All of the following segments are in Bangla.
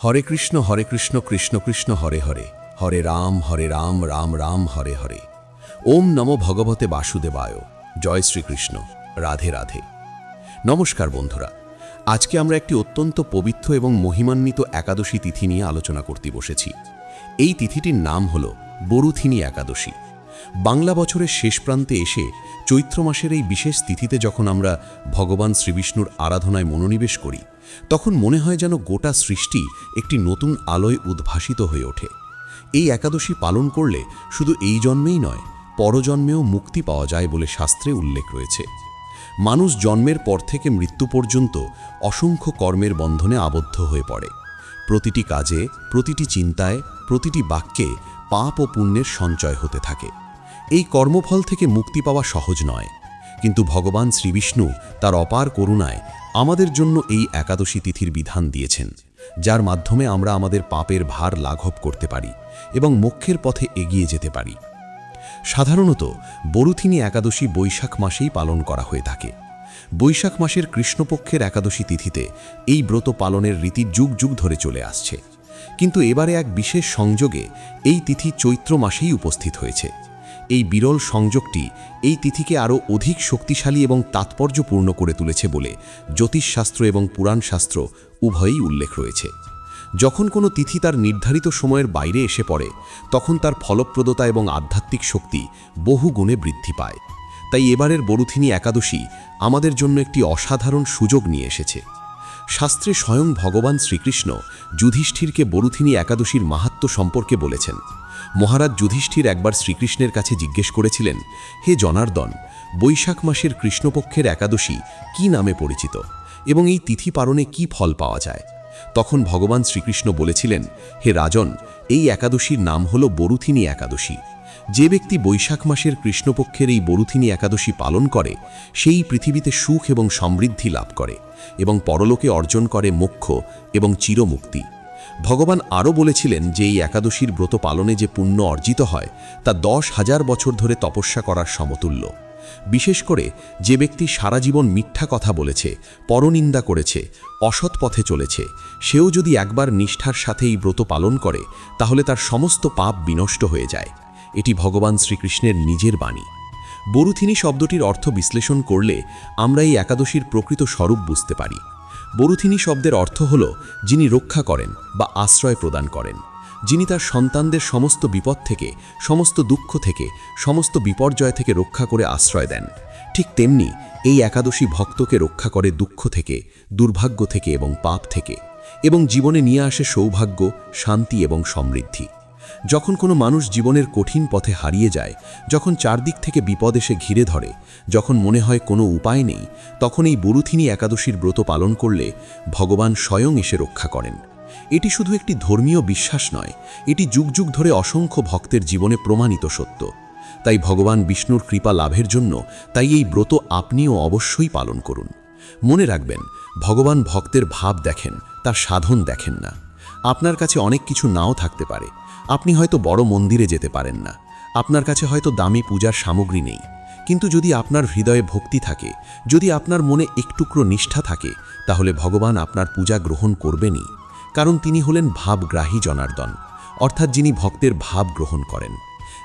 হরে কৃষ্ণ কৃষ্ণ কৃষ্ণ হরে হরে, হরে রাম রাম রাম হরে হরে। ওম নমো ভগবতে বাসুদেবায়। জয় শ্রীকৃষ্ণ। রাধে রাধে। নমস্কার বন্ধুরা, আজকে আমরা একটি অত্যন্ত পবিত্র এবং মহিমান্বিত একাদশী তিথি নিয়ে আলোচনা করতে বসেছি। এই তিথিটির নাম হল বরুথিনী একাদশী। বাংলা বছরের শেষ প্রান্তে এসে চৈত্র মাসের এই বিশেষ তিথিতে যখন আমরা ভগবান শ্রীবিষ্ণুর আরাধনায় মনোনিবেশ করি, তখন মনে হয় যেন গোটা সৃষ্টি একটি নতুন আলোয় উদ্ভাসিত হয়ে ওঠে। এই একাদশী পালন করলে শুধু এই জন্মেই নয়, পরজন্মেও মুক্তি পাওয়া যায় বলে শাস্ত্রে উল্লেখ রয়েছে। মানুষ জন্মের পর থেকে মৃত্যু পর্যন্ত অসংখ্য কর্মের বন্ধনে আবদ্ধ হয়ে পড়ে। প্রতিটি কাজে, প্রতিটি চিন্তায়, প্রতিটি বাক্যে পাপ ও পুণ্যের সঞ্চয় হতে থাকে। এই কর্মফল থেকে মুক্তি পাওয়া সহজ নয়, কিন্তু ভগবান শ্রীবিষ্ণু তার অপার করুণায় আমাদের জন্য এই একাদশী তিথির বিধান দিয়েছেন, যার মাধ্যমে আমরা আমাদের পাপের ভার লাঘব করতে পারি এবং মোক্ষের পথে এগিয়ে যেতে পারি। সাধারণত বরুথিনী একাদশী বৈশাখ মাসেই পালন করা হয়ে থাকে। বৈশাখ মাসের কৃষ্ণপক্ষের একাদশী তিথিতে এই ব্রত পালনের রীতি যুগ যুগ ধরে চলে আসছে, কিন্তু এবারে এক বিশেষ সংযোগে এই তিথি চৈত্র মাসেই উপস্থিত হয়েছে। এই বিরল সংযোগটি এই তিথিকে আরও অধিক শক্তিশালী এবং তাৎপর্যপূর্ণ করে তুলেছে বলে জ্যোতিষশাস্ত্র এবং পুরাণশাস্ত্র উভয়ই উল্লেখ রয়েছে। যখন কোনো তিথি তার নির্ধারিত সময়ের বাইরে এসে পড়ে, তখন তার ফলপ্রদতা এবং আধ্যাত্মিক শক্তি বহু গুণে বৃদ্ধি পায়। তাই এবারের বরুথিনী একাদশী আমাদের জন্য একটি অসাধারণ সুযোগ নিয়ে এসেছে। শাস্ত্রে স্বয়ং ভগবান শ্রীকৃষ্ণ যুধিষ্ঠিরকে বরুথিনী একাদশীর মাহাত্ম্য সম্পর্কে বলেছেন। মহারাজ যুধিষ্ঠির একবার শ্রীকৃষ্ণের কাছে জিজ্ঞেস করেছিলেন, হে জনার্দন, বৈশাখ মাসের কৃষ্ণপক্ষের একাদশী কি নামে পরিচিত এবং এই তিথি পালনে কি ফল পাওয়া যায়? তখন ভগবান শ্রীকৃষ্ণ বলেছিলেন, হে রাজন, এই একাদশীর নাম হল বরুথিনী একাদশী। যে ব্যক্তি বৈশাখ মাসের কৃষ্ণপক্ষের এই বরুথিনী একাদশী পালন করে, সেই পৃথিবীতে সুখ এবং সমৃদ্ধি লাভ করে এবং পরলোকে অর্জন করে মোক্ষ এবং চিরমুক্তি। ভগবান আরও বলেছিলেন যে এই একাদশীর ব্রত পালনে যে পুণ্য অর্জিত হয়, তা 10,000 বছর ধরে তপস্যা করার সমতুল্য। বিশেষ করে যে ব্যক্তি সারা জীবন মিথ্যা কথা বলেছে, পরনিন্দা করেছে, অসৎ পথে চলেছে, সেও যদি একবার নিষ্ঠার সাথে এই ব্রত পালন করে, তাহলে তার সমস্ত পাপ বিনষ্ট হয়ে যায়। এটি ভগবান শ্রীকৃষ্ণের নিজের বাণী। বরুথিনী শব্দটির অর্থ বিশ্লেষণ করলে আমরা এই একাদশীর প্রকৃত স্বরূপ বুঝতে পারি। বরুথিনী শব্দের অর্থ হল যিনি রক্ষা করেন বা আশ্রয় প্রদান করেন, যিনি তার সন্তানদের সমস্ত বিপদ থেকে, সমস্ত দুঃখ থেকে, সমস্ত বিপর্যয় থেকে রক্ষা করে আশ্রয় দেন। ঠিক তেমনি এই একাদশী ভক্তকে রক্ষা করে দুঃখ থেকে, দুর্ভাগ্য থেকে এবং পাপ থেকে, এবং জীবনে নিয়ে আসে সৌভাগ্য, শান্তি এবং সমৃদ্ধি। যখন কোনো মানুষ জীবনের কঠিন পথে হারিয়ে যায়, যখন চারদিক থেকে বিপদ এসে ঘিরে ধরে, যখন মনে হয় কোনো উপায় নেই, তখন এই বরুথিনী একাদশীর ব্রত পালন করলে ভগবান স্বয়ং এসে রক্ষা করেন। এটি শুধু একটি ধর্মীয় বিশ্বাস নয়, এটি যুগ যুগ ধরে অসংখ্য ভক্তের জীবনে প্রমাণিত সত্য। তাই ভগবান বিষ্ণুর কৃপা লাভের জন্য এই ব্রত আপনিও অবশ্যই পালন করুন। মনে রাখবেন, ভগবান ভক্তের ভাব দেখেন, তার সাধন দেখেন না। আপনার কাছে অনেক কিছু নাও থাকতে পারে, আপনি হয়তো বড় মন্দিরে যেতে পারেন না, আপনার কাছে হয়তো দামি পূজার সামগ্রী নেই, কিন্তু যদি আপনার হৃদয়ে ভক্তি থাকে, যদি আপনার মনে একটুকরো নিষ্ঠা থাকে, তাহলে ভগবান আপনার পূজা গ্রহণ করবেনই। কারণ তিনি হলেন ভাবগ্রাহী জনার্দন, অর্থাৎ যিনি ভক্তের ভাব গ্রহণ করেন।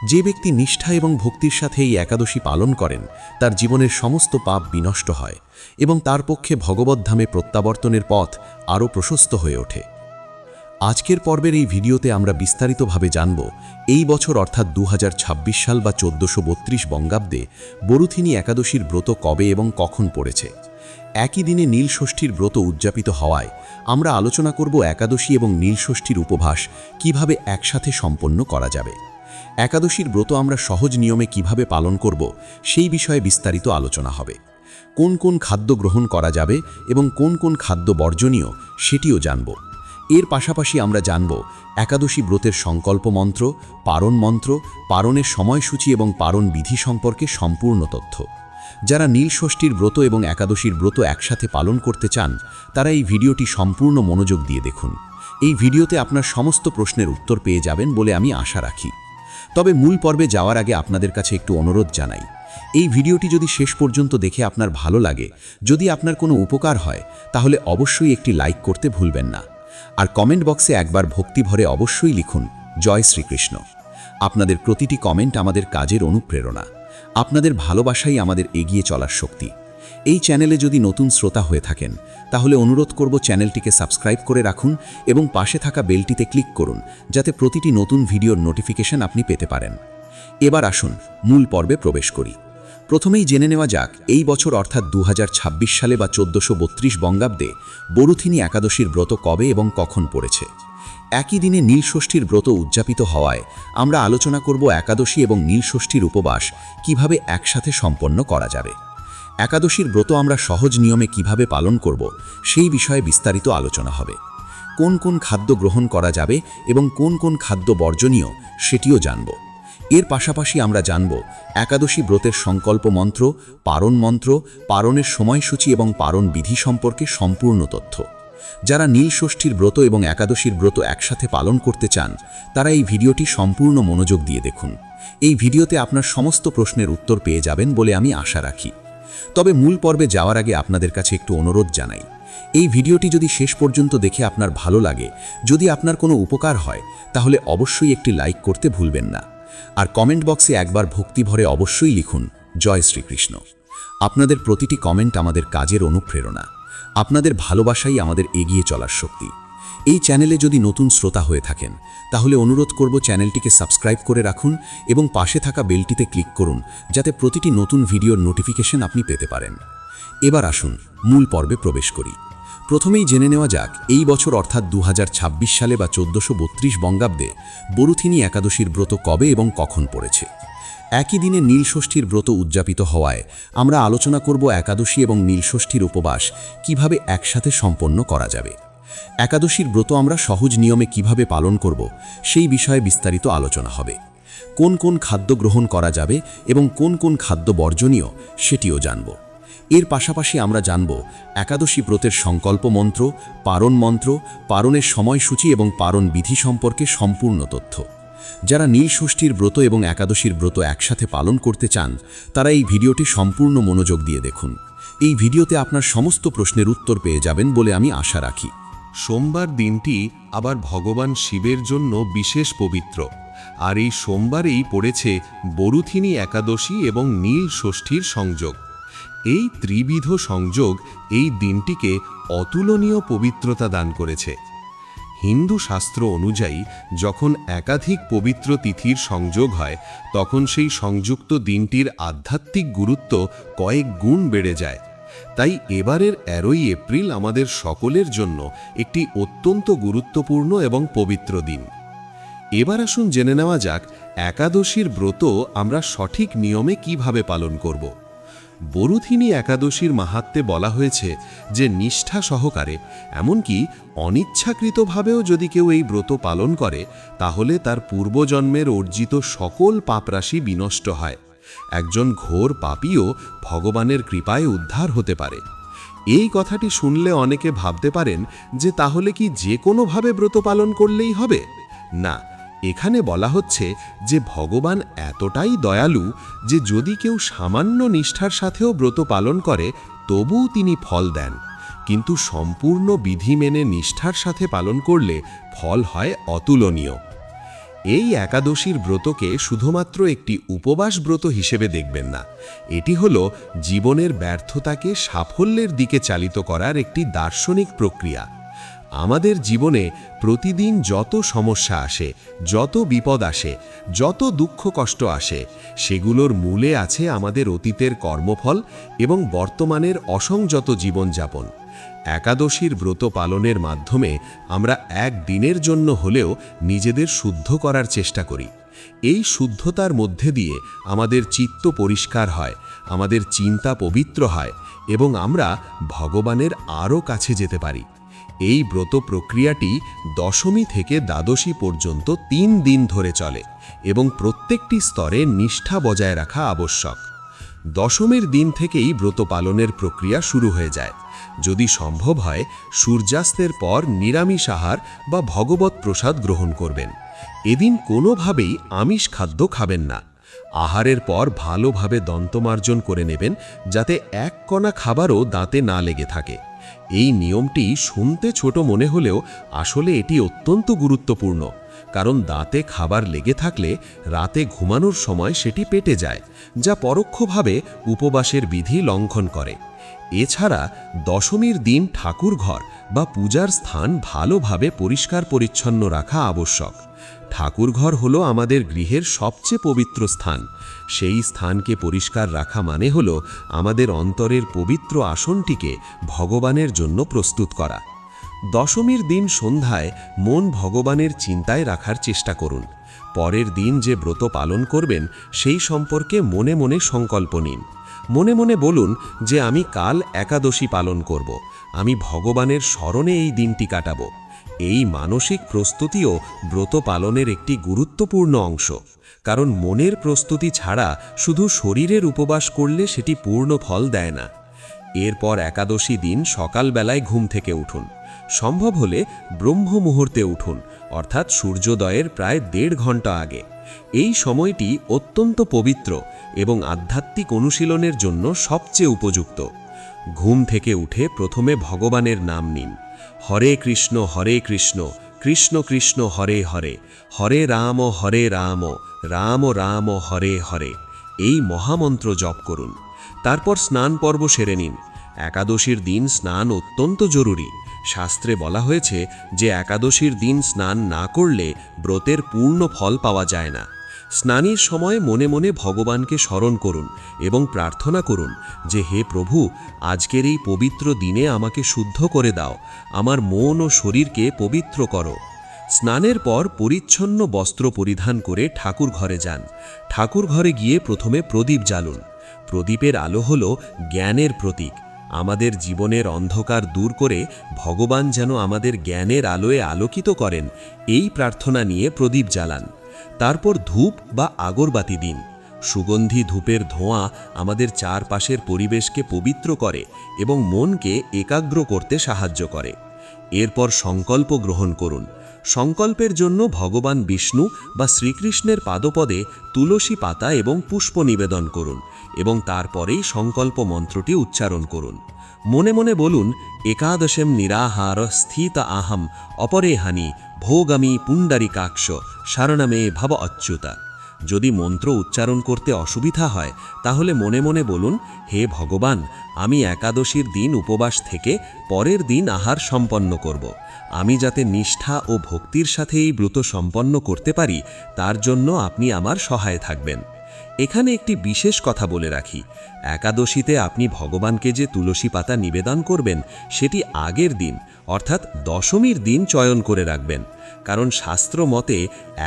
যে ব্যক্তি নিষ্ঠা এবং ভক্তির সাথে এই একাদশী পালন করেন, তার জীবনের সমস্ত পাপ বিনষ্ট হয় এবং তার পক্ষে ভগবদ্ধামে প্রত্যাবর্তনের পথ আরও প্রশস্ত হয়ে ওঠে। আজকের পর্বের এই ভিডিওতে আমরা বিস্তারিতভাবে জানব এই বছর অর্থাৎ 2026 সাল বা 1432 বঙ্গাব্দে বরুথিনী একাদশীর ব্রত কবে এবং কখন পড়েছে। একই দিনে নীলষষ্ঠীর ব্রত উদযাপিত হওয়ায় আমরা আলোচনা করব একাদশী এবং নীলষষ্ঠীর উপবাস কিভাবে একসাথে সম্পন্ন করা যাবে। একাদশীর ব্রত আমরা সহজ নিয়মে কিভাবে পালন করব, সেই বিষয়ে বিস্তারিত আলোচনা হবে। কোন কোন খাদ্য গ্রহণ করা যাবে এবং কোন কোন খাদ্য বর্জনীয়, সেটিও জানব। এর পাশাপাশি আমরা জানব একাদশী ব্রতের সংকল্প মন্ত্র, পারণ মন্ত্র, পারণের সময়সূচি এবং পারণ বিধি সম্পর্কে সম্পূর্ণ তথ্য। যারা নীলষষ্ঠীর ব্রত এবং একাদশীর ব্রত একসাথে পালন করতে চান, তারা এই ভিডিওটি সম্পূর্ণ মনোযোগ দিয়ে দেখুন। এই ভিডিওতে আপনার সমস্ত প্রশ্নের উত্তর পেয়ে যাবেন বলে আমি আশা রাখি। তবে মূল পর্বে যাওয়ার আগে আপনাদের কাছে একটু অনুরোধ জানাই, এই ভিডিওটি যদি শেষ পর্যন্ত দেখে আপনার ভালো লাগে, যদি আপনার কোনো উপকার হয়, তাহলে অবশ্যই একটি লাইক করতে ভুলবেন না। আর কমেন্ট বক্সে একবার ভক্তি ভরে অবশ্যই লিখুন জয় শ্রীকৃষ্ণ। আপনাদের প্রতিটি কমেন্ট আমাদের কাজের অনুপ্রেরণা। আপনাদের ভালোবাসাই আমাদের এগিয়ে চলার শক্তি। এই চ্যানেলে যদি নতুন শ্রোতা হয়ে থাকেন তাহলে অনুরোধ করব চ্যানেলটিকে সাবস্ক্রাইব করে রাখুন এবং পাশে থাকা বেলটিতে ক্লিক করুন যাতে প্রতিটি নতুন ভিডিওর নোটিফিকেশন আপনি পেতে পারেন। এবার আসুন মূল পর্বে প্রবেশ করি। প্রথমেই জেনে নেওয়া যাক এই বছর অর্থাৎ 2026 সালে বা 1432 বঙ্গাব্দে বরুথিনী একাদশীর ব্রত কবে এবং কখন পড়েছে। একই দিনে নীলষষ্ঠীর ব্রত উদযাপিত হওয়ায় আমরা আলোচনা করব একাদশী এবং নীলষষ্ঠীর উপবাস কিভাবে একসাথে সম্পন্ন করা যাবে। একাদশীর ব্রত আমরা সহজ নিয়মে কিভাবে পালন করব সেই বিষয়ে বিস্তারিত আলোচনা হবে। কোন কোন খাদ্য গ্রহণ করা যাবে এবং কোন কোন খাদ্য বর্জনীয় সেটিও জানব। এর পাশাপাশি আমরা জানব একাদশী ব্রতের সংকল্প মন্ত্র, পারণ পারণের সময়সূচি এবং পারণ বিধি সম্পর্কে সম্পূর্ণ তথ্য। যারা নীলষষ্ঠীর ব্রত এবং একাদশীর ব্রত একসাথে পালন করতে চান তারা এই ভিডিওটি সম্পূর্ণ মনোযোগ দিয়ে দেখুন। এই ভিডিওতে আপনার সমস্ত প্রশ্নের উত্তর পেয়ে যাবেন বলে আমি আশা রাখি। তবে মূল পর্বে যাওয়ার আগে আপনাদের কাছে একটু অনুরোধ জানাই, এই ভিডিওটি যদি শেষ পর্যন্ত দেখে আপনার ভালো লাগে, যদি আপনার কোনো উপকার হয় তাহলে অবশ্যই একটি লাইক করতে ভুলবেন না। আর কমেন্ট বক্সে একবার ভক্তি ভরে অবশ্যই লিখুন জয় শ্রীকৃষ্ণ। আপনাদের প্রতিটি কমেন্ট আমাদের কাজের অনুপ্রেরণা। আপনাদের ভালোবাসাই আমাদের এগিয়ে চলার শক্তি। এই চ্যানেলে যদি নতুন শ্রোতা হয়ে থাকেন তাহলে অনুরোধ করব চ্যানেলটিকে সাবস্ক্রাইব করে রাখুন এবং পাশে থাকা বেলটিতে ক্লিক করুন যাতে প্রতিটি নতুন ভিডিওর নোটিফিকেশন আপনি পেতে পারেন। এবার আসুন মূল পর্বে প্রবেশ করি। প্রথমেই জেনে নেওয়া যাক এই বছর অর্থাৎ 2026 সালে বা 1432 বঙ্গাব্দে বরুথিনী একাদশীর ব্রত কবে এবং কখন পড়েছে। একই দিনে নীলষষ্ঠীর ব্রত উদযাপিত হওয়ায় আমরা আলোচনা করব একাদশী এবং নীলষষ্ঠীর উপবাস কিভাবে একসাথে সম্পন্ন করা যাবে। একাদশীর ব্রত আমরা সহজ নিয়মে কিভাবে পালন করব সেই বিষয়ে বিস্তারিত আলোচনা হবে। কোন কোন খাদ্য গ্রহণ করা যাবে এবং কোন কোন খাদ্য বর্জনীয় সেটিও জানব। এর পাশাপাশি আমরা জানব একাদশী ব্রতের সংকল্প মন্ত্র, পারণের সময়সূচি এবং পারণ বিধি সম্পর্কে সম্পূর্ণ তথ্য। যারা নীলষষ্ঠীর ব্রত এবং একাদশীর ব্রত একসাথে পালন করতে চান তারা এই ভিডিওটি সম্পূর্ণ মনোযোগ দিয়ে দেখুন। এই ভিডিওতে আপনার সমস্ত প্রশ্নের উত্তর পেয়ে যাবেন বলে আমি আশা রাখি। সোমবার দিনটি আবার ভগবান শিবের জন্য বিশেষ পবিত্র, আর এই সোমবারেই পড়েছে বরুথিনী একাদশী এবং নীল ষষ্ঠীর সংযোগ। এই ত্রিবিধ সংযোগ এই দিনটিকে অতুলনীয় পবিত্রতা দান করেছে। হিন্দু শাস্ত্র অনুযায়ী যখন একাধিক পবিত্র তিথির সংযোগ হয় তখন সেই সংযুক্ত দিনটির আধ্যাত্মিক গুরুত্ব কয়েক গুণ বেড়ে যায়। তাই এবারের 13 এপ্রিল আমাদের সকলের জন্য একটি অত্যন্ত গুরুত্বপূর্ণ এবং পবিত্র দিন। এবার আসুন জেনে নেওয়া যাক একাদশীর ব্রত আমরা সঠিক নিয়মে কিভাবে পালন করব। বরুথিনী একাদশীর মাহাত্ম্যে বলা হয়েছে যে নিষ্ঠা সহকারে, এমনকি অনিচ্ছাকৃতভাবেও যদি কেউ এই ব্রত পালন করে তাহলে তার পূর্বজন্মের অর্জিত সকল পাপরাশি বিনষ্ট হয়। একজন ঘোর পাপীও ভগবানের কৃপায় উদ্ধার হতে পারে। এই কথাটি শুনলে অনেকে ভাবতে পারেন যে তাহলে কি যে কোনোভাবে ব্রত পালন করলেই হবে? না, এখানে বলা হচ্ছে যে ভগবান এতটাই দয়ালু যে যদি কেউ সামান্য নিষ্ঠার সাথেও ব্রত পালন করে তবুও তিনি ফল দেন, কিন্তু সম্পূর্ণ বিধি মেনে নিষ্ঠার সাথে পালন করলে ফল হয় অতুলনীয়। এই একাদশীর ব্রতকে শুধুমাত্র একটি উপবাস ব্রত হিসেবে দেখবেন না, এটি হল জীবনের ব্যর্থতাকে সাফল্যের দিকে চালিত করার একটি দার্শনিক প্রক্রিয়া। আমাদের জীবনে প্রতিদিন যত সমস্যা আসে, যত বিপদ আসে, যত দুঃখ কষ্ট আসে, সেগুলোর মূলে আছে আমাদের অতীতের কর্মফল এবং বর্তমানের অসংযত জীবনযাপন। একাদশীর ব্রত পালনের মাধ্যমে আমরা এক দিনের জন্য হলেও নিজেদের শুদ্ধ করার চেষ্টা করি। এই শুদ্ধতার মধ্যে দিয়ে আমাদের চিত্ত পরিষ্কার হয়, আমাদের চিন্তা পবিত্র হয় এবং আমরা ভগবানের আরও কাছে যেতে পারি। এই ব্রত প্রক্রিয়াটি দশমী থেকে দ্বাদশী পর্যন্ত 3 দিন ধরে চলে এবং প্রত্যেকটি স্তরে নিষ্ঠা বজায় রাখা আবশ্যক। দশমীর দিন থেকেই ব্রত পালনের প্রক্রিয়া শুরু হয়ে যায়। যদি সম্ভব হয় সূর্যাস্তের পর নিরামিষ আহার বা ভগবত প্রসাদ গ্রহণ করবেন। এদিন কোনোভাবেই আমিষ খাদ্য খাবেন না। আহারের পর ভালোভাবে দন্তমার্জন করে নেবেন যাতে এক কণা খাবারও দাঁতে না লেগে থাকে। এই নিয়মটি শুনতে ছোট মনে হলেও আসলে এটি অত্যন্ত গুরুত্বপূর্ণ, কারণ দাঁতে খাবার লেগে থাকলে রাতে ঘুমানোর সময় সেটি পেটে যায়, যা পরোক্ষভাবে উপবাসের বিধি লঙ্ঘন করে। এছাড়া দশমীর দিন ঠাকুরঘর বা পূজার স্থান ভালোভাবে পরিষ্কার পরিচ্ছন্ন রাখা আবশ্যক। ঠাকুরঘর হলো আমাদের গৃহের সবচেয়ে পবিত্র স্থান। সেই স্থানকে পরিষ্কার রাখা মানে হলো আমাদের অন্তরের পবিত্র আসনটিকে ভগবানের জন্য প্রস্তুত করা। দশমীর দিন সন্ধ্যায় মন ভগবানের চিন্তায় রাখার চেষ্টা করুন। পরের দিন যে ব্রত পালন করবেন সেই সম্পর্কে মনে মনে সংকল্প নিন। মনে মনে বলুন যে আমি কাল একাদশী পালন করব, আমি ভগবানের স্মরণে এই দিনটি কাটাবো। এই মানসিক প্রস্তুতিও ব্রত পালনের একটি গুরুত্বপূর্ণ অংশ, কারণ মনের প্রস্তুতি ছাড়া শুধু শরীরের উপবাস করলে সেটি পূর্ণ ফল দেয় না। এরপর একাদশী দিন সকালবেলায় ঘুম থেকে উঠুন। সম্ভব হলে ব্রহ্ম মুহূর্তে উঠুন, অর্থাৎ সূর্যোদয়ের প্রায় 1.5 ঘন্টা আগে। এই সময়টি অত্যন্ত পবিত্র এবং আধ্যাত্মিক অনুশীলনের জন্য সবচেয়ে উপযুক্ত। ঘুম থেকে উঠে প্রথমে ভগবানের নাম নিন। হরে কৃষ্ণ কৃষ্ণ কৃষ্ণ হরে হরে, হরে রাম রাম রাম হরে হরে, এই মহামন্ত্র জপ করুন। তারপর স্নান পর্ব সেরে নিন। একাদশীর দিন স্নান অত্যন্ত জরুরি। শাস্ত্রে বলা হয়েছে যে একাদশীর দিন স্নান না করলে ব্রতের পূর্ণ ফল পাওয়া যায় না। স্নানের সময় মনে মনে ভগবানকে স্মরণ করুন এবং প্রার্থনা করুন যে হে প্রভু, আজকের এই পবিত্র দিনে আমাকে শুদ্ধ করে দাও, আমার মন ও শরীরকে পবিত্র করো। স্নানের পর পরিচ্ছন্ন বস্ত্র পরিধান করে ঠাকুর ঘরে যান। ঠাকুর ঘরে গিয়ে প্রথমে প্রদীপ জ্বালুন। প্রদীপের আলো হল জ্ঞানের প্রতীক। আমাদের জীবনের অন্ধকার দূর করে ভগবান যেন আমাদের জ্ঞানের আলোয় আলোকিত করেন, এই প্রার্থনা নিয়ে প্রদীপ জ্বালান। তারপর ধূপ বা আগরবাতি দিন। সুগন্ধি ধূপের ধোঁয়া আমাদের চারপাশের পরিবেশকে পবিত্র করে এবং মনকে একাগ্র করতে সাহায্য করে। এরপর সংকল্প গ্রহণ করুন। সংকল্পের জন্য ভগবান বিষ্ণু বা শ্রীকৃষ্ণের পাদপদে তুলসী পাতা এবং পুষ্প নিবেদন করুন এবং তারপরেই সংকল্প মন্ত্রটি উচ্চারণ করুন। মনে মনে বলুন, একাদশম নিরাহার স্থিত আহম অপরেহানি ভোগামি পুণ্ডরিকাক্ষ শরণমে ভব অচ্যুতা। যদি মন্ত্র উচ্চারণ করতে অসুবিধা হয় তাহলে মনে মনে বলুন, হে ভগবান, আমি একাদশীর দিন উপবাস থেকে পরের দিন আহার সম্পন্ন করব। আমি যাতে নিষ্ঠা ও ভক্তির সাথে এই ব্রত সম্পন্ন করতে পারি তার জন্য আপনি আমার সহায় থাকবেন। এখানে একটি বিশেষ কথা বলে রাখি, একাদশীতে আপনি ভগবানকে যে তুলসী পাতা নিবেদন করবেন সেটি আগের দিন অর্থাৎ দশমীর দিন চয়ন করে রাখবেন, কারণ শাস্ত্র মতে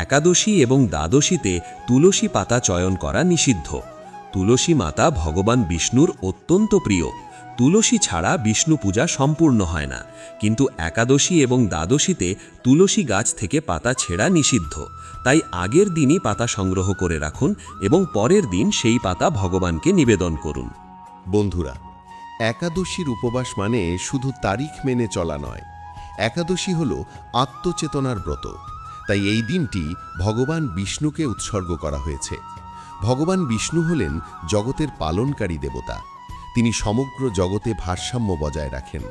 একাদশী এবং দ্বাদশীতে তুলসী পাতা চয়ন করা নিষিদ্ধ। তুলসী মাতা ভগবান বিষ্ণুর অত্যন্ত প্রিয়। তুলসী ছাড়া বিষ্ণু পূজা সম্পূর্ণ হয় না, কিন্তু একাদশী এবং দ্বাদশীতে তুলসী গাছ থেকে পাতা ছেঁড়া নিষিদ্ধ। তাই আগের দিনই পাতা সংগ্রহ করে রাখুন এবং পরের দিন সেই পাতা ভগবানকে নিবেদন করুন। বন্ধুরা, একাদশীর উপবাস মানে শুধু তারিখ মেনে চলা নয়। একাদশী হল আত্মচেতনার ব্রত। তাই এই দিনটি ভগবান বিষ্ণুকে উৎসর্গ করা হয়েছে। ভগবান বিষ্ণু হলেন জগতের পালনকারী দেবতা। তিনি সমগ্র জগতে ভারসাম্য বজায় রাখেন।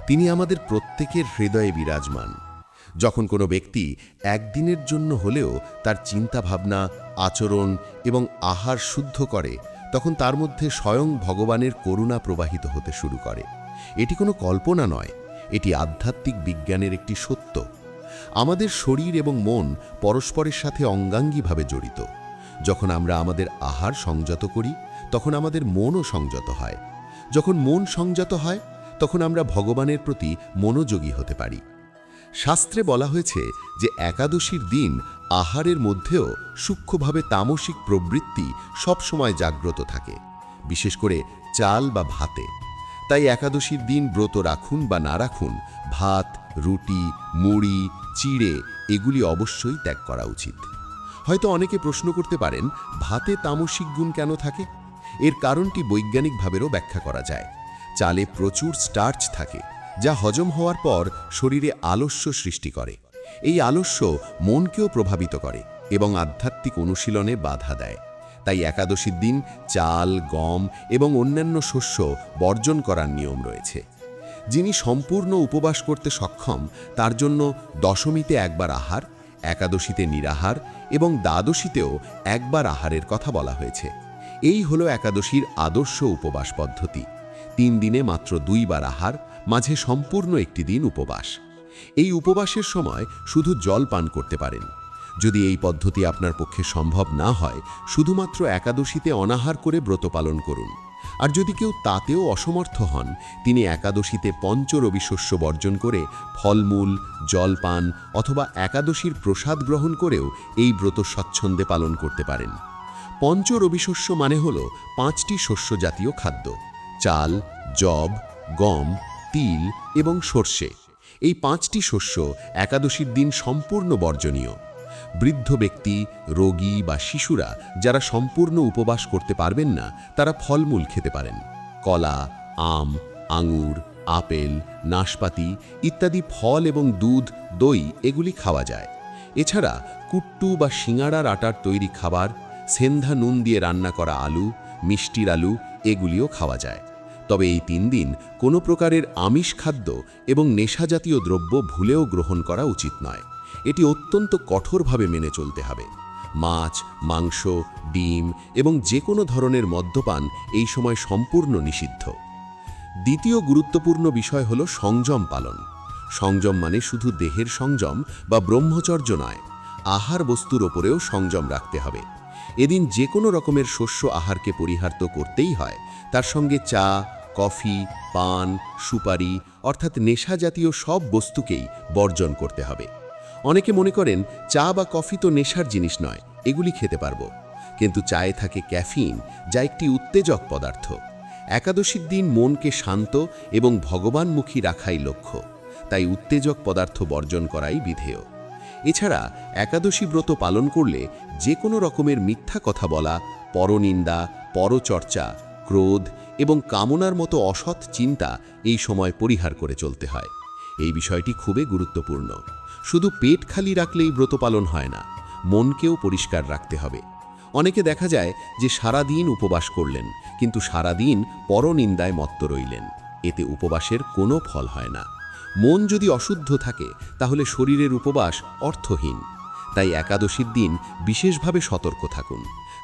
তিনি আমাদের প্রত্যেকের হৃদয়ে বিরাজমান। যখন কোনো ব্যক্তি একদিনের জন্য হলেও তার চিন্তাভাবনা, আচরণ এবং আহার শুদ্ধ করে, তখন তার মধ্যে স্বয়ং ভগবানের করুণা প্রবাহিত হতে শুরু করে। এটি কোনো কল্পনা নয়, এটি আধ্যাত্মিক বিজ্ঞানের একটি সত্য। আমাদের শরীর এবং মন পরস্পরের সাথে অঙ্গাঙ্গিভাবে জড়িত। যখন আমরা আমাদের আহার সংযত করি তখন আমাদের মনও সংযত হয়। যখন মন সংযত হয় তখন আমরা ভগবানের প্রতি মনোযোগী হতে পারি। শাস্ত্রে বলা হয়েছে যে একাদশীর দিন আহারের মধ্যেও সূক্ষ্মভাবে তামসিক প্রবৃত্তি সবসময় জাগ্রত থাকে, বিশেষ করে চাল বা ভাতে। তাই একাদশীর দিন ব্রত রাখুন বা না রাখুন, ভাত, রুটি, মুড়ি, চিড়ে এগুলি অবশ্যই ত্যাগ করা উচিত। হয়তো অনেকে প্রশ্ন করতে পারেন, ভাতে তামসিক গুণ কেন থাকে? এর কারণটি বৈজ্ঞানিকভাবেও ব্যাখ্যা করা যায়। চালে প্রচুর স্টার্চ থাকে, যা হজম হওয়ার পর শরীরে আলস্য সৃষ্টি করে। এই আলস্য মনকেও প্রভাবিত করে এবং আধ্যাত্মিক অনুশীলনে বাধা দেয়। তাই একাদশীর দিন চাল, গম এবং অন্যান্য শস্য বর্জন করার নিয়ম রয়েছে। যিনি সম্পূর্ণ উপবাস করতে সক্ষম তার জন্য দশমীতে একবার আহার, একাদশীতে নিরাহার এবং দ্বাদশীতেও একবার আহারের কথা বলা হয়েছে। এই হলো একাদশীর আদর্শ উপবাস পদ্ধতি। 3 দিনে মাত্র 2 বার আহার, মাঝে সম্পূর্ণ একটি দিন উপবাস। এই উপবাসের সময় শুধু জল পান করতে পারেন। যদি এই পদ্ধতি আপনার পক্ষে সম্ভব না হয়, শুধুমাত্র একাদশীতে অনাহার করে ব্রত পালন করুন। আর যদি কেউ তাতেও অসমর্থ হন, তিনি একাদশীতে পঞ্চরবি শস্য বর্জন করে ফলমূল, জলপান অথবা একাদশীর প্রসাদ গ্রহণ করেও এই ব্রত স্বচ্ছন্দে পালন করতে পারেন। পঞ্চরবি শস্য মানে হল 5টি শস্য জাতীয় খাদ্য: চাল, যব, গম, তিল এবং সর্ষে। এই 5টি শস্য একাদশীর দিন সম্পূর্ণ বর্জনীয়। বৃদ্ধ ব্যক্তি, রোগী বা শিশুরা যারা সম্পূর্ণ উপবাস করতে পারবেন না, তারা ফলমূল খেতে পারেন। কলা, আম, আঙুর, আপেল, নাশপাতি ইত্যাদি ফল এবং দুধ, দই এগুলি খাওয়া যায়। এছাড়া কুট্টু বা সিঙাড়ার আটার তৈরি খাবার, সেন্ধা নুন দিয়ে রান্না করা আলু, মিষ্টির আলু এগুলিও খাওয়া যায়। তবে এই 3 দিন কোনো প্রকারের আমিষ খাদ্য এবং নেশাজাতীয় দ্রব্য ভুলেও গ্রহণ করা উচিত নয়। এটি অত্যন্ত কঠোরভাবে মেনে চলতে হবে। মাছ, মাংস, ডিম এবং যে কোনো ধরনের মদ্যপান এই সময় সম্পূর্ণ নিষিদ্ধ। দ্বিতীয় গুরুত্বপূর্ণ বিষয় হল সংযম পালন। সংযম মানে শুধু দেহের সংযম বা ব্রহ্মচর্য নয়, আহার বস্তুর ওপরেও সংযম রাখতে হবে। এদিন যে কোনো রকমের শস্য আহারকে পরিহার তো করতেই হয়, তার সঙ্গে চা, কফি, পান, সুপারি অর্থাৎ নেশা জাতীয় সব বস্তুকেই বর্জন করতে হবে। অনেকে মনে করেন চা বা কফি তো নেশার জিনিস নয়, এগুলি খেতে পারবো। কিন্তু চায়ে থাকে ক্যাফিন, যা একটি উত্তেজক পদার্থ। একাদশীর দিন মনকে শান্ত এবং ভগবানমুখী রাখাই লক্ষ্য, তাই উত্তেজক পদার্থ বর্জন করাই বিধেয়। এছাড়া একাদশী ব্রত পালন করলে যে কোনো রকমের মিথ্যা কথা বলা, পরনিন্দা, পরচর্চা, ক্রোধ এবং কামনার মতো অসৎ চিন্তা এই সময় পরিহার করে চলতে হয়। এই বিষয়টি খুবই গুরুত্বপূর্ণ। শুধু পেট খালি রাখলেই ব্রত পালন হয় না, মনকেও পরিষ্কার রাখতে হবে। অনেকে দেখা যায় যে সারাদিন উপবাস করলেন, কিন্তু সারাদিন পরনিন্দায় মত্ত রইলেন। এতে উপবাসের কোনো ফল হয় না। মন যদি অশুদ্ধ থাকে, তাহলে শরীরের উপবাস অর্থহীন। তাই একাদশীর দিন বিশেষভাবে সতর্ক থাকুন।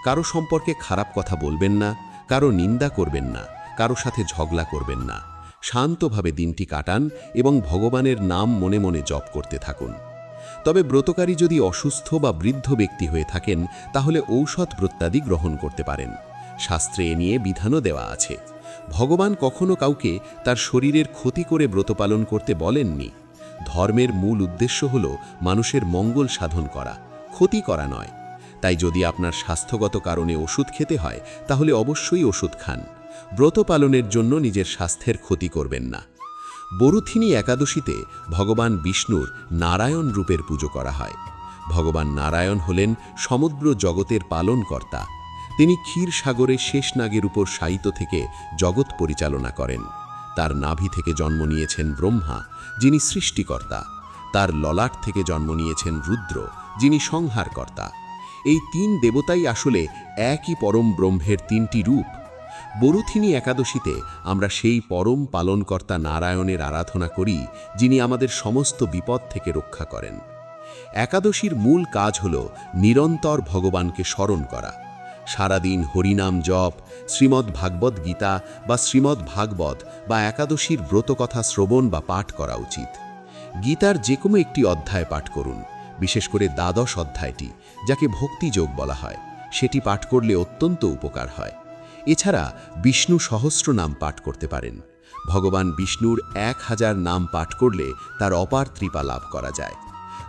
কারো সম্পর্কে খারাপ কথা বলবেন না, কারো নিন্দা করবেন না, কারো সাথে ঝগড়া করবেন না। শান্তভাবে দিনটি কাটান এবং ভগবানের নাম মনে মনে জপ করতে থাকুন। তবে ব্রতকারী যদি অসুস্থ বা বৃদ্ধ ব্যক্তি হয়ে থাকেন, তাহলে ঔষধ প্রত্যাদি গ্রহণ করতে পারেন। শাস্ত্রে এ নিয়ে বিধানও দেওয়া আছে। ভগবান কখনো কাউকে তার শরীরের ক্ষতি করে ব্রত পালন করতে বলেননি। ধর্মের মূল উদ্দেশ্য হল মানুষের মঙ্গল সাধন করা, ক্ষতি করা নয়। তাই যদি আপনার স্বাস্থ্যগত কারণে ওষুধ খেতে হয়, তাহলে অবশ্যই ওষুধ খান। ব্রত পালনের জন্য নিজের স্বাস্থ্যের ক্ষতি করবেন না। বরুথিনী একাদশীতে ভগবান বিষ্ণুর নারায়ণ রূপের পুজো করা হয়। ভগবান নারায়ণ হলেন সমগ্র জগতের পালনকর্তা। তিনি ক্ষীর সাগরে শেষ নাগের উপর শায়িত থেকে জগৎ পরিচালনা করেন। তার নাভি থেকে জন্ম নিয়েছেন ব্রহ্মা, যিনি সৃষ্টিকর্তা। তার ললাট থেকে জন্ম নিয়েছেন রুদ্র, যিনি সংহারকর্তা। এই 3 দেবতাই আসলে একই পরম ব্রহ্মের 3টি রূপ। বরুথিনী একাদশীতে আমরা সেই পরম পালনকর্তা নারায়ণের আরাধনা করি, যিনি আমাদের সমস্ত বিপদ থেকে রক্ষা করেন। একাদশীর মূল কাজ হল নিরন্তর ভগবানকে স্মরণ করা। সারাদিন হরিনাম জপ, শ্রীমদ্ ভাগবত গীতা বা শ্রীমদ্ ভাগবত বা একাদশীর ব্রতকথা শ্রবণ বা পাঠ করা উচিত। গীতার যে কোনো একটি অধ্যায় পাঠ করুন, বিশেষ করে দ্বাদশ অধ্যায়টি, যাকে ভক্তিযোগ বলা হয়, সেটি পাঠ করলে অত্যন্ত উপকার হয়। এছাড়া বিষ্ণু সহস্র নাম পাঠ করতে পারেন। ভগবান বিষ্ণুর 1000 নাম পাঠ করলে তার অপার কৃপা লাভ করা যায়।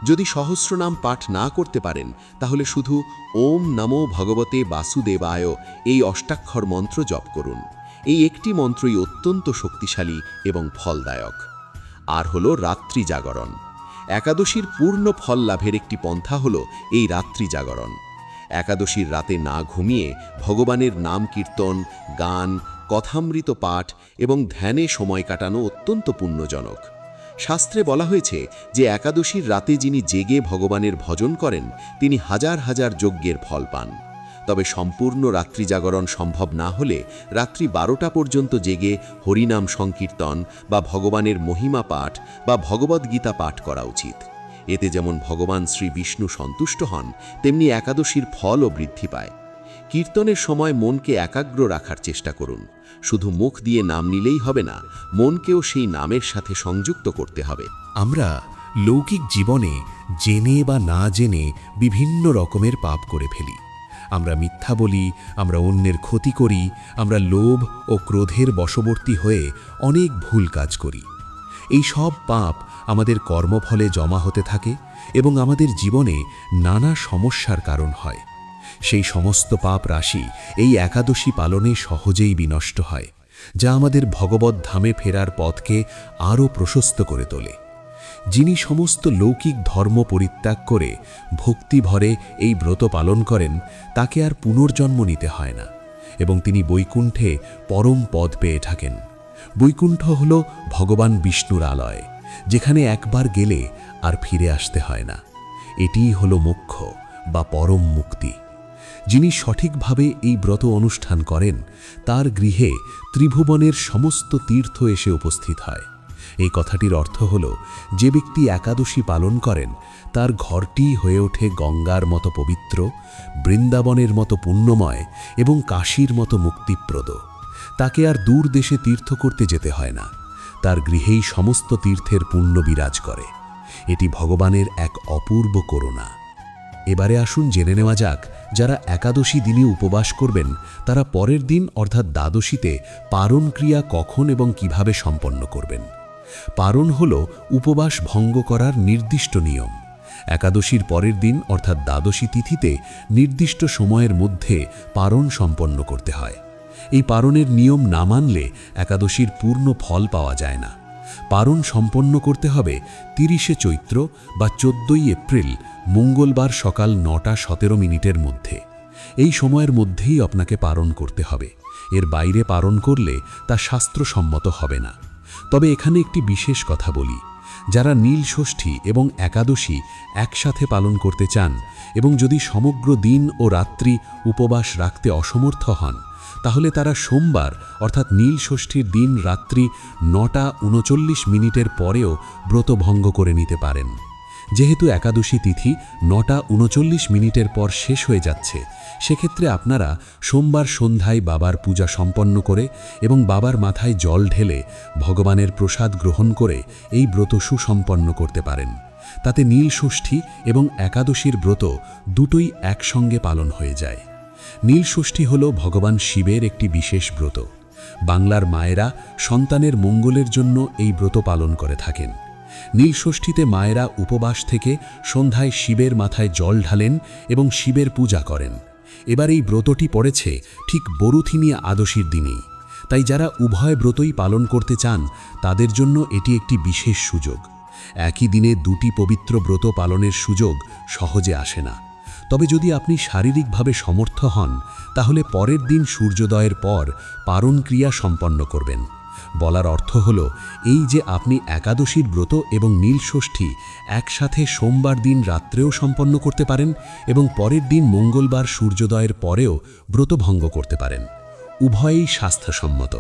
যদি সহস্র নাম পাঠ না করতে পারেন, তাহলে শুধু ওম নমো ভগবতে বাসুদেবায় এই অষ্টাক্ষর মন্ত্র জপ করুন। এই একটি মন্ত্রই অত্যন্ত শক্তিশালী এবং ফলদায়ক। আর হলো রাত্রি জাগরণ। একাদশীর পূর্ণ ফল লাভের একটি পন্থা হলো এই রাত্রি জাগরণ। একাদশীর রাতে না ঘুমিয়ে ভগবানের নাম কীর্তন, গান, কথামৃত পাঠ এবং ধ্যানে সময় কাটানো অত্যন্ত পুণ্যজনক। শাস্ত্রে বলা হয়েছে যে একাদশীর রাতে যিনি জেগে ভগবানের ভজন করেন, তিনি হাজার হাজার যজ্ঞের ফল পান। তবে সম্পূর্ণ রাত্রি জাগরণ সম্ভব না হলে রাত্রি 12টা পর্যন্ত জেগে হরিনাম সংকীর্তন বা ভগবানের মহিমা পাঠ বা ভগবদ্গীতা পাঠ করা উচিত। এতে যেমন ভগবান শ্রী বিষ্ণু সন্তুষ্ট হন, তেমনি একাদশীর ফলও বৃদ্ধি পায়। কীর্তনের সময় মনকে একাগ্র রাখার চেষ্টা করুন। শুধু মুখ দিয়ে নাম নিলেই হবে না, মনকেও সেই নামের সাথে সংযুক্ত করতে হবে। আমরা লৌকিক জীবনে জেনে বা না জেনে বিভিন্ন রকমের পাপ করে ফেলি। আমরা মিথ্যা বলি, আমরা অন্যের ক্ষতি করি, আমরা লোভ ও ক্রোধের বশবর্তী হয়ে অনেক ভুল কাজ করি। এই সব পাপ আমাদের কর্মফলে জমা হতে থাকে এবং আমাদের জীবনে নানা সমস্যার কারণ হয়। সেই সমস্ত পাপ রাশি এই একাদশী পালনে সহজেই বিনষ্ট হয়, যা আমাদের ভগবত ধামে ফেরার পথকে আরও প্রশস্ত করে তোলে। যিনি সমস্ত লৌকিক ধর্ম পরিত্যাগ করে ভক্তি ভরে এই ব্রত পালন করেন, তাকে আর পুনর্জন্ম নিতে হয় না এবং তিনি বৈকুণ্ঠে পরম পদ পেয়ে থাকেন। বৈকুণ্ঠ হল ভগবান বিষ্ণুর আলয়, যেখানে একবার গেলে আর ফিরে আসতে হয় না। এটিই হল মোক্ষ বা পরম মুক্তি। যিনি সঠিকভাবে এই ব্রত অনুষ্ঠান করেন, তার গৃহে ত্রিভুবনের সমস্ত তীর্থ এসে উপস্থিত হয়। এই কথাটির অর্থ হল, যে ব্যক্তি একাদশী পালন করেন, তার ঘরটি হয়ে ওঠে গঙ্গার মতো পবিত্র, বৃন্দাবনের মতো পুণ্যময় এবং কাশীর মতো মুক্তিপ্রদ। তাকে আর দূর দেশে তীর্থ করতে যেতে হয় না, তার গৃহেই সমস্ত তীর্থের পুণ্য বিরাজ করে। এটি ভগবানের এক অপূর্ব করুণা। এবারে আসুন জেনে নেওয়া যাক, যারা একাদশী দিনে উপবাস করবেন, তারা পরের দিন অর্থাৎ দ্বাদশীতে পারণ ক্রিয়া কখন এবং কিভাবে সম্পন্ন করবেন। পারণ হল উপবাস ভঙ্গ করার নির্দিষ্ট নিয়ম। একাদশীর পরের দিন অর্থাৎ দ্বাদশী তিথিতে নির্দিষ্ট সময়ের মধ্যে পারণ সম্পন্ন করতে হয়। এই পারণের নিয়ম না মানলে একাদশীর পূর্ণ ফল পাওয়া যায় না। পারণ সম্পন্ন করতে হবে 30শে চৈত্র বা 14ই এপ্রিল মঙ্গলবার সকাল 9টা 17 মিনিটের মধ্যে। এই সময়ের মধ্যেই আপনাকে পারণ করতে হবে। এর বাইরে পারণ করলে তা শাস্ত্রসম্মত হবে না। তবে এখানে একটি বিশেষ কথা বলি, যারা নীল ষষ্ঠী এবং একাদশী একসাথে পালন করতে চান এবং যদি সমগ্র দিন ও রাত্রি উপবাস রাখতে অসমর্থ হন, তাহলে তারা সোমবার অর্থাৎ নীল ষষ্ঠীর দিন রাত্রি 9টা 39 মিনিটের পরেও ব্রত ভঙ্গ করে নিতে পারেন। যেহেতু একাদশী তিথি 9টা 39 মিনিটের পর শেষ হয়ে যাচ্ছে, সেক্ষেত্রে আপনারা সোমবার সন্ধ্যায় বাবার পূজা সম্পন্ন করে এবং বাবার মাথায় জল ঢেলে ভগবানের প্রসাদ গ্রহণ করে এই ব্রত সুসম্পন্ন করতে পারেন। তাতে নীল ষষ্ঠী এবং একাদশীর ব্রত দুটোই একসঙ্গে পালন হয়ে যায়। নীল ষষ্ঠী হল ভগবান শিবের একটি বিশেষ ব্রত। বাংলার মায়েরা সন্তানের মঙ্গলের জন্য এই ব্রত পালন করে থাকেন। নীল ষষ্ঠীতে মায়েরা উপবাস থেকে সন্ধ্যায় শিবের মাথায় জল ঢালেন এবং শিবের পূজা করেন। এবার এই ব্রতটি পড়েছে ঠিক বরুথিনী একাদশীর দিনেই। তাই যারা উভয় ব্রতই পালন করতে চান, তাদের জন্য এটি একটি বিশেষ সুযোগ। একই দিনে দুটি পবিত্র ব্রত পালনের সুযোগ সহজে আসে না। তবে যদি আপনি শারীরিকভাবে সমর্থ হন, তাহলে পরের দিন সূর্যোদয়ের পর পারণ ক্রিয়া সম্পন্ন করবেন। বলার অর্থ হল এই যে আপনি একাদশীর ব্রত এবং নীল ষষ্ঠী একসাথে সোমবার দিন রাত্রেও সম্পন্ন করতে পারেন এবং পরের দিন মঙ্গলবার সূর্যোদয়ের পরেও ব্রত ভঙ্গ করতে পারেন। উভয়ই স্বাস্থ্যসম্মত।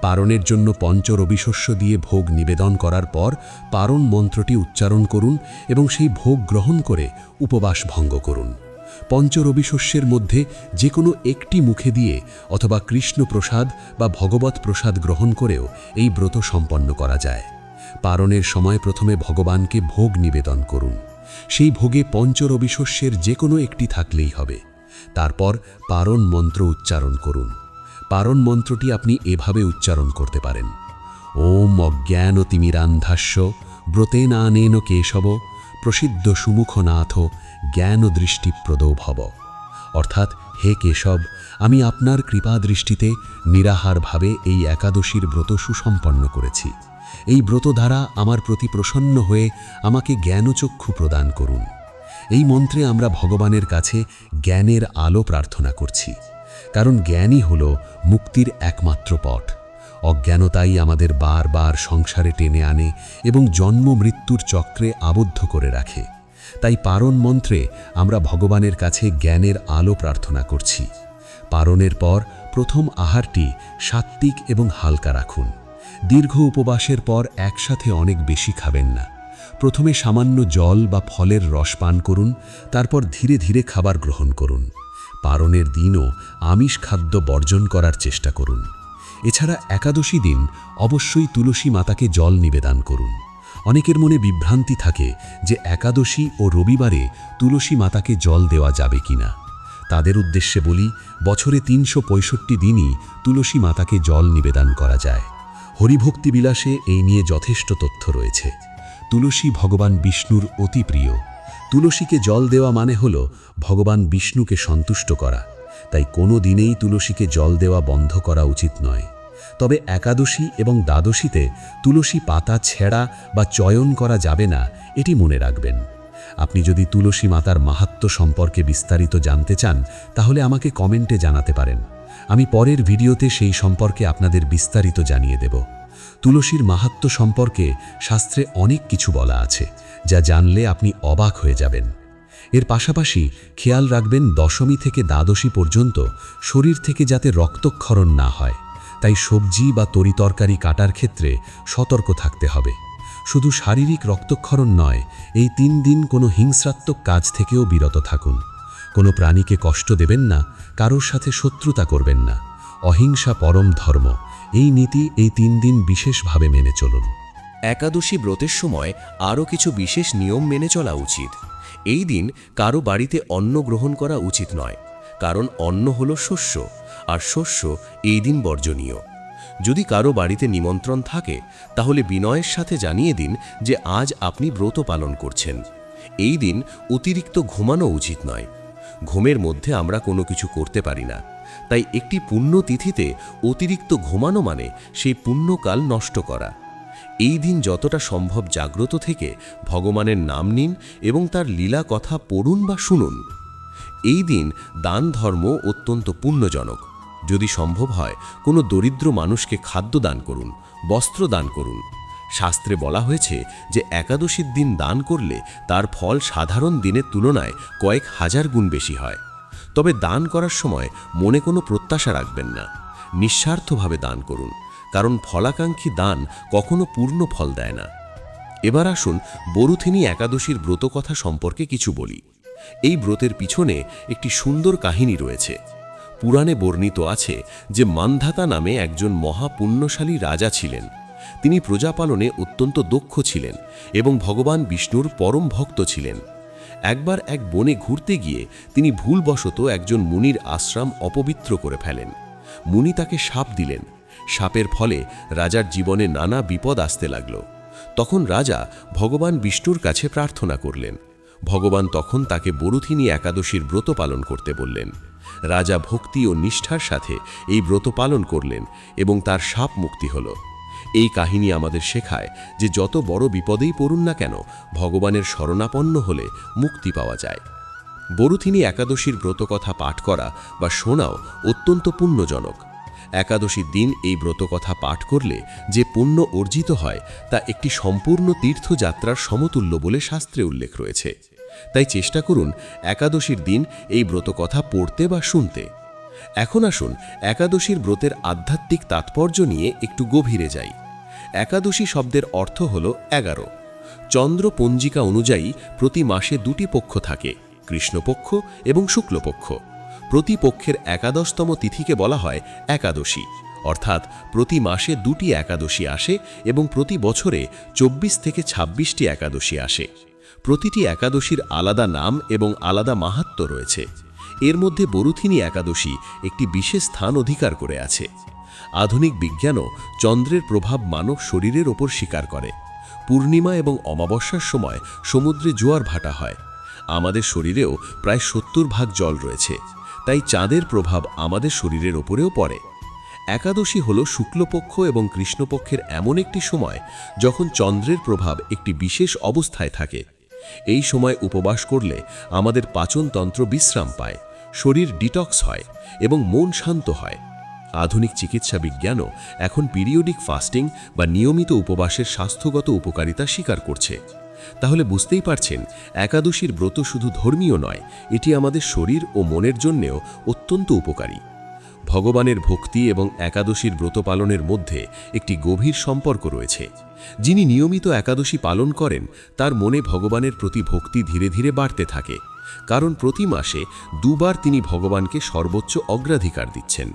পারণের জন্য পঞ্চরবিশস্য দিয়ে ভোগ নিবেদন করার পর পারণ মন্ত্রটি উচ্চারণ করুন এবং সেই ভোগ গ্রহণ করে উপবাস ভঙ্গ করুন। পঞ্চরবিশস্যের মধ্যে যে কোনো একটি মুখে দিয়ে অথবা কৃষ্ণ প্রসাদ বা ভগবত প্রসাদ গ্রহণ করেও এই ব্রত সম্পন্ন করা যায়। পারণের সময় প্রথমে ভগবানকে ভোগ নিবেদন করুন। সেই ভোগে পঞ্চরবিশস্যের যে কোনো একটি থাকলেই হবে। তারপর পারণ মন্ত্র উচ্চারণ করুন। পারণ মন্ত্রটি আপনি এভাবে উচ্চারণ করতে পারেন: ওম অজ্ঞানতিমিরান্ধাস্য ব্রতেনানেন কেশব প্রসিদ্ধ সুমুখনাথ জ্ঞান দৃষ্টিপ্রদো ভব। অর্থাৎ, হে কেশব, আমি আপনার কৃপা দৃষ্টিতে নিরাহারভাবে এই একাদশীর ব্রত সুসম্পন্ন করেছি। এই ব্রত দ্বারা আমার প্রতি প্রসন্ন হয়ে আমাকে জ্ঞানচক্ষু প্রদান করুন। এই মন্ত্রে আমরা ভগবানের কাছে জ্ঞানের আলো প্রার্থনা করছি, কারণ জ্ঞানই হল মুক্তির একমাত্র পথ। অজ্ঞানতাই আমাদের বারবার সংসারে টেনে আনে এবং জন্ম মৃত্যুর চক্রে আবদ্ধ করে রাখে। তাই পারণ মন্ত্রে আমরা ভগবানের কাছে জ্ঞানের আলো প্রার্থনা করছি। পারণের পর প্রথম আহারটি সাত্ত্বিক এবং হালকা রাখুন। দীর্ঘ উপবাসের পর একসাথে অনেক বেশি খাবেন না। প্রথমে সামান্য জল বা ফলের রস পান করুন, তারপর ধীরে ধীরে খাবার গ্রহণ করুন। পারণের দিনও আমিষ খাদ্য বর্জন করার চেষ্টা করুন। এছাড়া একাদশী দিন অবশ্যই তুলসী মাতাকে জল নিবেদন করুন। অনেকের মনে বিভ্রান্তি থাকে যে একাদশী ও রবিবারে তুলসী মাতাকে জল দেওয়া যাবে কিনা। তাদের উদ্দেশ্যে বলি, বছরে ৩৬৫ দিনই তুলসী মাতাকে জল নিবেদন করা যায়। হরিভক্তি বিলাসে এই নিয়ে যথেষ্ট তথ্য রয়েছে। তুলসী ভগবান বিষ্ণুর অতি প্রিয়। তুলসীকে জল দেওয়া মানে হল ভগবান বিষ্ণুকে সন্তুষ্ট করা। তাই কোনো দিনেই তুলসীকে জল দেওয়া বন্ধ করা উচিত নয়। তবে একাদশী এবং দ্বাদশীতে তুলসী পাতা ছেঁড়া বা চয়ন করা যাবে না, এটি মনে রাখবেন। আপনি যদি তুলসী মাতার মাহাত্ম্য সম্পর্কে বিস্তারিত জানতে চান, তাহলে আমাকে কমেন্টে জানাতে পারেন। আমি পরের ভিডিওতে সেই সম্পর্কে আপনাদের বিস্তারিত জানিয়ে দেব। তুলসীর মাহাত্ম্য সম্পর্কে শাস্ত্রে অনেক কিছু বলা আছে, যা জানলে আপনি অবাক হয়ে যাবেন। এর পাশাপাশি খেয়াল রাখবেন দশমী থেকে দ্বাদশী পর্যন্ত শরীর থেকে যাতে রক্তক্ষরণ না হয়। তাই সবজি বা তরিতরকারি কাটার ক্ষেত্রে সতর্ক থাকতে হবে। শুধু শারীরিক রক্তক্ষরণ নয়, এই 3 দিন কোনো হিংসাত্মক কাজ থেকেও বিরত থাকুন। কোনো প্রাণীকে কষ্ট দেবেন না, কারোর সাথে শত্রুতা করবেন না। অহিংসা পরম ধর্ম, এই নীতি এই 3 দিন বিশেষভাবে মেনে চলুন। একাদশী ব্রতের সময় আরও কিছু বিশেষ নিয়ম মেনে চলা উচিত। এই দিন কারো বাড়িতে অন্ন গ্রহণ করা উচিত নয়, কারণ অন্ন হলো শস্য, আর শস্য এই দিন বর্জনীয়। যদি কারো বাড়িতে নিমন্ত্রণ থাকে, তাহলে বিনয়ের সাথে জানিয়ে দিন যে আজ আপনি ব্রত পালন করছেন। এই দিন অতিরিক্ত ঘুমানো উচিত নয়। ঘুমের মধ্যে আমরা কোনো কিছু করতে পারি না, তাই একটি পুণ্যতিথিতে অতিরিক্ত ঘুমানো মানে সেই পুণ্যকাল নষ্ট করা। এই দিন যতটা সম্ভব জাগ্রত থেকে ভগবানের নাম নিন এবং তার লীলা কথা পড়ুন বা শুনুন। এই দিন দান ধর্ম অত্যন্ত পুণ্যজনক। যদি সম্ভব হয়, কোনো দরিদ্র মানুষকে খাদ্য দান করুন, বস্ত্র দান করুন। শাস্ত্রে বলা হয়েছে যে একাদশীর দিন দান করলে তার ফল সাধারণ দিনের তুলনায় কয়েক হাজার গুণ বেশি হয়। তবে দান করার সময় মনে কোনো প্রত্যাশা রাখবেন না। নিঃস্বার্থভাবে দান করুন, কারণ ফলাকাঙ্ক্ষী দান কখনো পূর্ণ ফল দেয় না। এবার আসুন বরুথিনী একাদশীর ব্রত কথা সম্পর্কে কিছু বলি। এই ব্রতের পিছনে একটি সুন্দর কাহিনী রয়েছে। পুরাণে বর্ণিত আছে যে মান্ধাতা নামে একজন মহাপুণ্যশালী রাজা ছিলেন। তিনি প্রজাপালনে অত্যন্ত দক্ষ ছিলেন এবং ভগবান বিষ্ণুর পরম ভক্ত ছিলেন। একবার এক বনে ঘুরতে গিয়ে তিনি ভুলবশত একজন মুনির আশ্রম অপবিত্র করে ফেলেন। মুনি তাকে শাপ দিলেন। শাপের ফলে রাজার জীবনে নানা বিপদ আসতে লাগল। তখন রাজা ভগবান বিষ্ণুর কাছে প্রার্থনা করলেন। ভগবান তখন তাকে বরুথিনী একাদশীর ব্রত পালন করতে বললেন। রাজা ভক্তি ও নিষ্ঠার সাথে এই ব্রত পালন করলেন এবং তার শাপ মুক্তি হল। এই কাহিনী আমাদের শেখায় যে যত বড় বিপদেই পড়ুন না কেন, ভগবানের শরণাপন্ন হলে মুক্তি পাওয়া যায়। বরুথিনী একাদশীর ব্রতকথা পাঠ করা বা শোনাও অত্যন্ত পুণ্যজনক। একাদশীর দিন এই ব্রতকথা পাঠ করলে যে পুণ্য অর্জিত হয় তা একটি সম্পূর্ণ তীর্থযাত্রার সমতুল্য বলে শাস্ত্রে উল্লেখ রয়েছে। তাই চেষ্টা করুন একাদশীর দিন এই ব্রতকথা পড়তে বা শুনতে। এখন আসুন একাদশীর ব্রতের আধ্যাত্মিক তাৎপর্য নিয়ে একটু গভীরে যাই। একাদশী শব্দের অর্থ হল 11। চন্দ্র পঞ্জিকা অনুযায়ী প্রতি মাসে 2টি পক্ষ থাকে, কৃষ্ণপক্ষ এবং শুক্লপক্ষ। প্রতি পক্ষের একাদশতম তিথিকে বলা হয় একাদশী, অর্থাৎ প্রতি মাসে 2টি একাদশী আসে এবং প্রতি বছরে 24 থেকে 26টি একাদশী আসে। প্রতিটি একাদশীর আলাদা নাম এবং আলাদা মাহাত্ম্য রয়েছে। এর মধ্যে বরুথিনী একাদশী একটি বিশেষ স্থান অধিকার করে আছে। আধুনিক বিজ্ঞানও চন্দ্রের প্রভাব মানব শরীরের ওপর স্বীকার করে। পূর্ণিমা এবং অমাবস্যার সময় সমুদ্রে জোয়ার ভাটা হয়। আমাদের শরীরেও প্রায় 70% জল রয়েছে, তাই চাঁদের প্রভাব আমাদের শরীরের ওপরেও পড়ে। একাদশী হল শুক্লপক্ষ এবং কৃষ্ণপক্ষের এমন একটি সময় যখন চন্দ্রের প্রভাব একটি বিশেষ অবস্থায় থাকে। এই সময় উপবাস করলে আমাদের পাচনতন্ত্র বিশ্রাম পায়, শরীর ডিটক্স হয় এবং মন শান্ত হয়। আধুনিক চিকিৎসা বিজ্ঞানও এখন পিরিয়ডিক ফাস্টিং বা নিয়মিত উপবাসের স্বাস্থ্যগত উপকারিতা স্বীকার করছে। তাহলে বুঝতেই পারছেন, একাদশীর ব্রত শুধু ধর্মীয় নয়, এটি আমাদের শরীর ও মনের জন্যেও অত্যন্ত উপকারী। ভগবানের ভক্তি এবং একাদশীর ব্রত পালনের মধ্যে একটি গভীর সম্পর্ক রয়েছে। যিনি নিয়মিত একাদশী পালন করেন তার মনে ভগবানের প্রতি ভক্তি ধীরে ধীরে বাড়তে থাকে, কারণ প্রতি মাসে দুবার তিনি ভগবানকে সর্বোচ্চ অগ্রাধিকার দিচ্ছেন।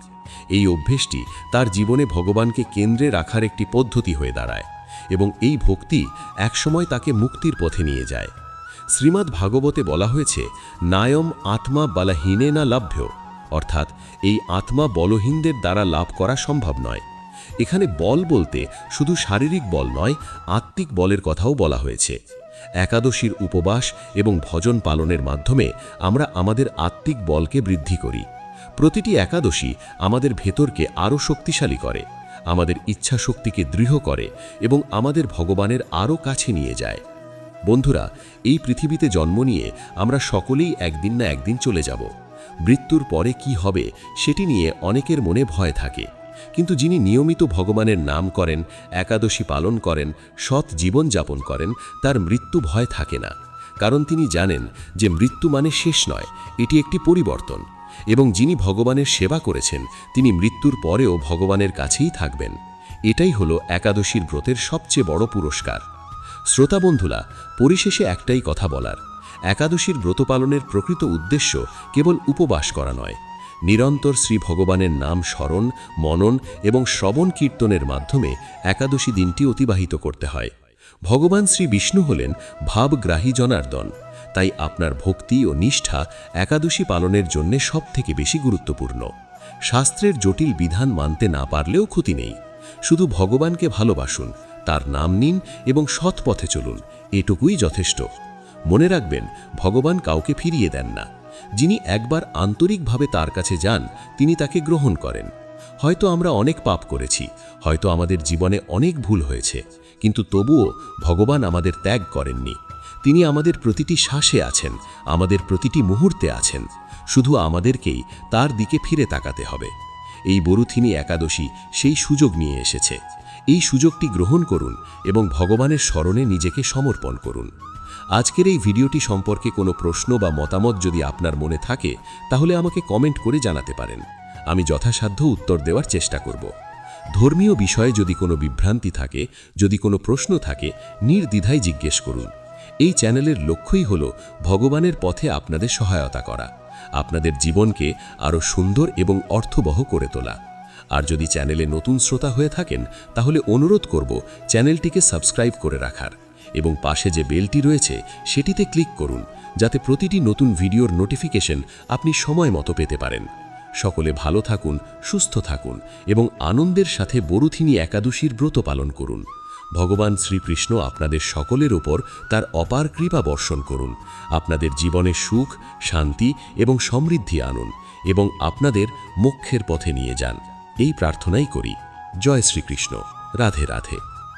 এই অভ্যেসটি তার জীবনে ভগবানকে কেন্দ্রে রাখার একটি পদ্ধতি হয়ে দাঁড়ায় এবং এই ভক্তি একসময় তাকে মুক্তির পথে নিয়ে যায়। শ্রীমদ্ ভাগবতে বলা হয়েছে, নায়ম আত্মা বলহীনে না লাভ্য, অর্থাৎ এই আত্মা বলহীনদের দ্বারা লাভ করা সম্ভব নয়। এখানে বল বলতে শুধু শারীরিক বল নয়, আত্মিক বলের কথাও বলা হয়েছে। একাদশীর উপবাস এবং ভজন পালনের মাধ্যমে আমরা আমাদের আত্মিক বলকে বৃদ্ধি করি। প্রতিটি একাদশী আমাদের ভেতরকে আরও শক্তিশালী করে, আমাদের ইচ্ছা শক্তিকে দৃঢ় করে এবং আমাদের ভগবানের আরও কাছে নিয়ে যায়। বন্ধুরা, এই পৃথিবীতে জন্ম নিয়ে আমরা সকলেই একদিন না একদিন চলে যাব। মৃত্যুর পরে কি হবে সেটি নিয়ে অনেকের মনে ভয় থাকে, কিন্তু যিনি নিয়মিত ভগবানের নাম করেন, একাদশী পালন করেন, সৎ জীবন যাপন করেন, তার মৃত্যু ভয় থাকে না। কারণ তিনি জানেন যে মৃত্যু মানে শেষ নয়, এটি একটি পরিবর্তন। এবং যিনি ভগবানের সেবা করেছেন তিনি মৃত্যুর পরেও ভগবানের কাছেই থাকবেন। এটাই হলো একাদশীর ব্রতের সবচেয়ে বড় পুরস্কার। শ্রোতা বন্ধুরা, পরিশেষে একটাই কথা বলার, একাদশীর ব্রত পালনের প্রকৃত উদ্দেশ্য কেবল উপবাস করা নয়। নিরন্তর শ্রী ভগবানের নাম স্মরণ, মনন এবং শ্রবণ কীর্তনের মাধ্যমে একাদশী দিনটি অতিবাহিত করতে হয়। ভগবান শ্রী বিষ্ণু হলেন ভাবগ্রাহী জনার্দন, তাই আপনার ভক্তি ও নিষ্ঠা একাদশী পালনের জন্য সবথেকে বেশি গুরুত্বপূর্ণ। শাস্ত্রের জটিল বিধান মানতে না পারলেও ক্ষতি নেই, শুধু ভগবানকে ভালোবাসুন, তার নাম নিন এবং সৎ পথে চলুন, এটুকুই যথেষ্ট। মনে রাখবেন, ভগবান কাউকে ফিরিয়ে দেন না। যিনি একবার আন্তরিকভাবে তার কাছে যান তিনি তাকে গ্রহণ করেন। হয়তো আমরা অনেক পাপ করেছি, হয়তো আমাদের জীবনে অনেক ভুল হয়েছে, কিন্তু তবুও ভগবান আমাদের ত্যাগ করেননি। তিনি আমাদের প্রতিটি শ্বাসে আছেন, আমাদের প্রতিটি মুহূর্তে আছেন। শুধু আমাদেরকেই তার দিকে ফিরে তাকাতে হবে। এই বরুথিনী একাদশী সেই সুযোগ নিয়ে এসেছে। এই সুযোগটি গ্রহণ করুন এবং ভগবানের স্মরণে নিজেকে সমর্পণ করুন। আজকের এই ভিডিওটি সম্পর্কে কোনো প্রশ্ন বা মতামত যদি আপনার মনে থাকে তাহলে আমাকে কমেন্ট করে জানাতে পারেন। আমি যথাসাধ্য উত্তর দেওয়ার চেষ্টা করব। ধর্মীয় বিষয়ে যদি কোনো বিভ্রান্তি থাকে, যদি কোনো প্রশ্ন থাকে, নির্দ্বিধায় জিজ্ঞেস করুন। এই চ্যানেলের লক্ষ্যই হলো ভগবানের পথে আপনাদের সহায়তা করা, আপনাদের জীবনকে আরও সুন্দর এবং অর্থবহ করে তোলা। আর যদি চ্যানেলে নতুন শ্রোতা হয়ে থাকেন তাহলে অনুরোধ করব চ্যানেলটিকে সাবস্ক্রাইব করে রাখার এবং পাশে যে বেলটি রয়েছে সেটিতে ক্লিক করুন, যাতে প্রতিটি নতুন ভিডিওর নোটিফিকেশন আপনি সময় মতো পেতে পারেন। সকলে ভালো থাকুন, সুস্থ থাকুন এবং আনন্দের সাথে বরুথিনী একাদশীর ব্রত পালন করুন। ভগবান শ্রীকৃষ্ণ আপনাদের সকলের ওপর তার অপার কৃপা বর্ষণ করুন। আপনাদের জীবনে সুখ, শান্তি এবং সমৃদ্ধি আনুন এবং আপনাদের মোক্ষের পথে নিয়ে যান। এই প্রার্থনাই করি। জয় শ্রীকৃষ্ণ। রাধে রাধে।